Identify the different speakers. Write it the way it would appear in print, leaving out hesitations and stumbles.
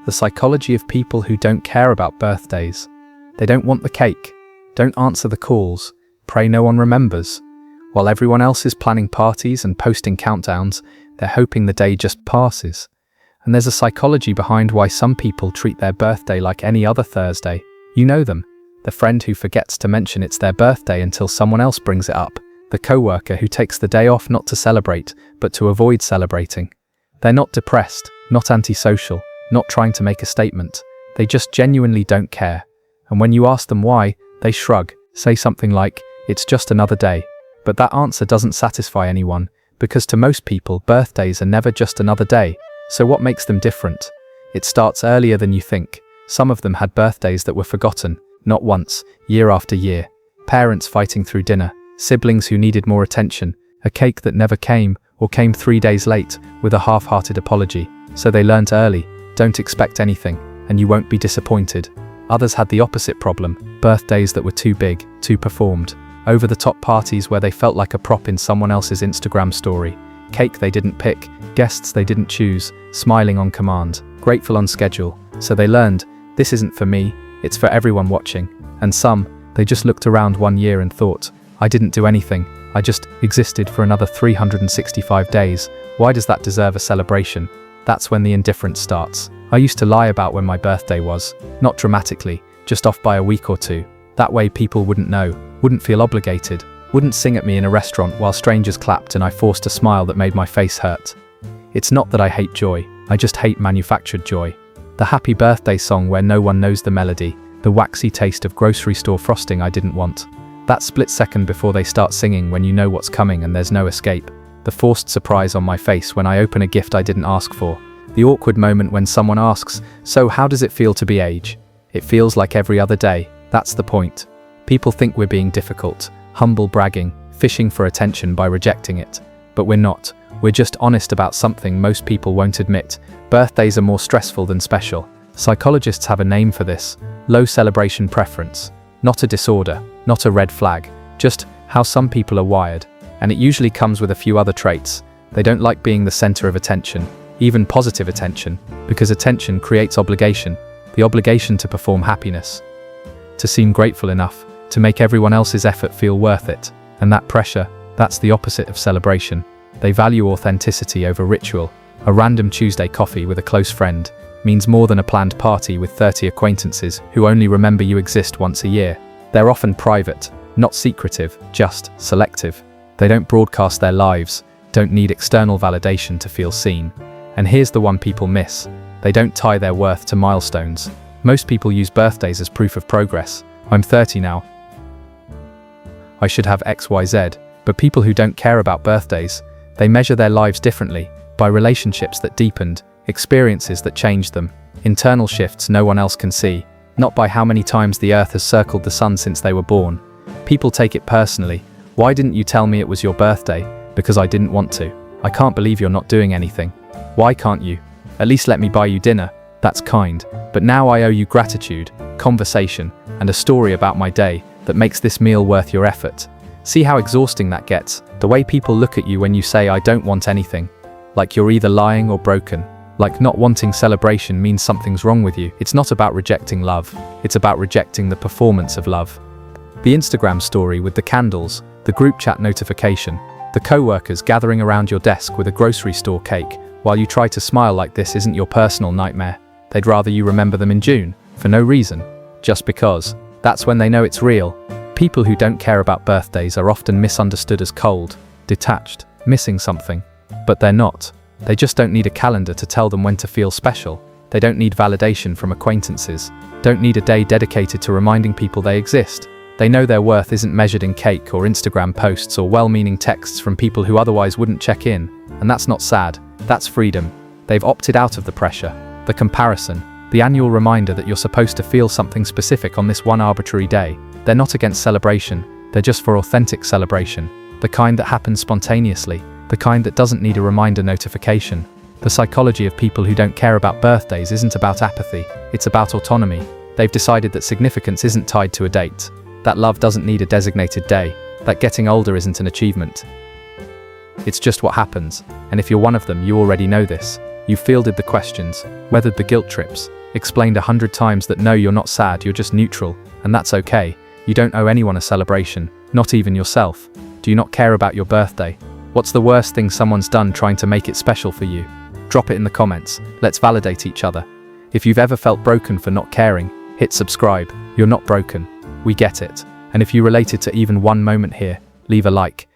Speaker 1: The psychology of people who don't care about birthdays. They don't want the cake, don't answer the calls, pray no one remembers. While everyone else is planning parties and posting countdowns, they're hoping the day just passes. And there's a psychology behind why some people treat their birthday like any other Thursday. You know them. The friend who forgets to mention it's their birthday until someone else brings it up. The coworker who takes the day off not to celebrate, but to avoid celebrating. They're not depressed, not antisocial, not trying to make a statement. They just genuinely don't care. And when you ask them why, they shrug, say something like, "It's just another day." But that answer doesn't satisfy anyone, because to most people, birthdays are never just another day. So what makes them different? It starts earlier than you think. Some of them had birthdays that were forgotten, not once, year after year. Parents fighting through dinner, siblings who needed more attention, a cake that never came, or came 3 days late, with a half-hearted apology. So they learnt early, don't expect anything, and you won't be disappointed. Others had the opposite problem, birthdays that were too big, too performed. Over-the-top parties where they felt like a prop in someone else's Instagram story. Cake they didn't pick, guests they didn't choose, smiling on command, grateful on schedule. So they learned, this isn't for me, it's for everyone watching. And some, they just looked around one year and thought, I didn't do anything, I just existed for another 365 days. Why does that deserve a celebration? That's when the indifference starts. I used to lie about when my birthday was, not dramatically, just off by a week or two. That way people wouldn't know, wouldn't feel obligated, wouldn't sing at me in a restaurant while strangers clapped and I forced a smile that made my face hurt. It's not that I hate joy, I just hate manufactured joy. The happy birthday song where no one knows the melody, the waxy taste of grocery store frosting I didn't want. That split second before they start singing when you know what's coming and there's no escape. The forced surprise on my face when I open a gift I didn't ask for. The awkward moment when someone asks, so how does it feel to be age? It feels like every other day, that's the point. People think we're being difficult, humble bragging, fishing for attention by rejecting it. But we're not. We're just honest about something most people won't admit. Birthdays are more stressful than special. Psychologists have a name for this. Low celebration preference. Not a disorder, not a red flag, just how some people are wired. And it usually comes with a few other traits. They don't like being the center of attention, even positive attention, because attention creates obligation, the obligation to perform happiness, to seem grateful enough, to make everyone else's effort feel worth it. And that pressure, that's the opposite of celebration. They value authenticity over ritual. A random Tuesday coffee with a close friend means more than a planned party with 30 acquaintances who only remember you exist once a year. They're often private, not secretive, just selective. They don't broadcast their lives, don't need external validation to feel seen. And here's the one people miss. They don't tie their worth to milestones. Most people use birthdays as proof of progress. I'm 30 now. I should have XYZ. But people who don't care about birthdays, they measure their lives differently, by relationships that deepened, experiences that changed them, internal shifts no one else can see, not by how many times the earth has circled the sun since they were born. People take it personally. Why didn't you tell me it was your birthday? Because I didn't want to. I can't believe you're not doing anything. Why can't you? At least let me buy you dinner. That's kind. But now I owe you gratitude, conversation, and a story about my day that makes this meal worth your effort. See how exhausting that gets? The way people look at you when you say I don't want anything. Like you're either lying or broken. Like not wanting celebration means something's wrong with you. It's not about rejecting love. It's about rejecting the performance of love. The Instagram story with the candles, the group chat notification, the co-workers gathering around your desk with a grocery store cake, while you try to smile like this isn't your personal nightmare. They'd rather you remember them in June, for no reason, just because. That's when they know it's real. People who don't care about birthdays are often misunderstood as cold, detached, missing something. But they're not. They just don't need a calendar to tell them when to feel special. They don't need validation from acquaintances. Don't need a day dedicated to reminding people they exist. They know their worth isn't measured in cake or Instagram posts or well-meaning texts from people who otherwise wouldn't check in. And that's not sad. That's freedom. They've opted out of the pressure, the comparison, the annual reminder that you're supposed to feel something specific on this one arbitrary day. They're not against celebration. They're just for authentic celebration. The kind that happens spontaneously. The kind that doesn't need a reminder notification. The psychology of people who don't care about birthdays isn't about apathy, it's about autonomy. They've decided that significance isn't tied to a date, that love doesn't need a designated day, that getting older isn't an achievement. It's just what happens, and if you're one of them, you already know this. You've fielded the questions, weathered the guilt trips, explained 100 times that no, you're not sad, you're just neutral, and that's okay. You don't owe anyone a celebration, not even yourself. Do you not care about your birthday? What's the worst thing someone's done trying to make it special for you? Drop it in the comments, let's validate each other. If you've ever felt broken for not caring, hit subscribe. You're not broken. We get it. And if you related to even one moment here, leave a like.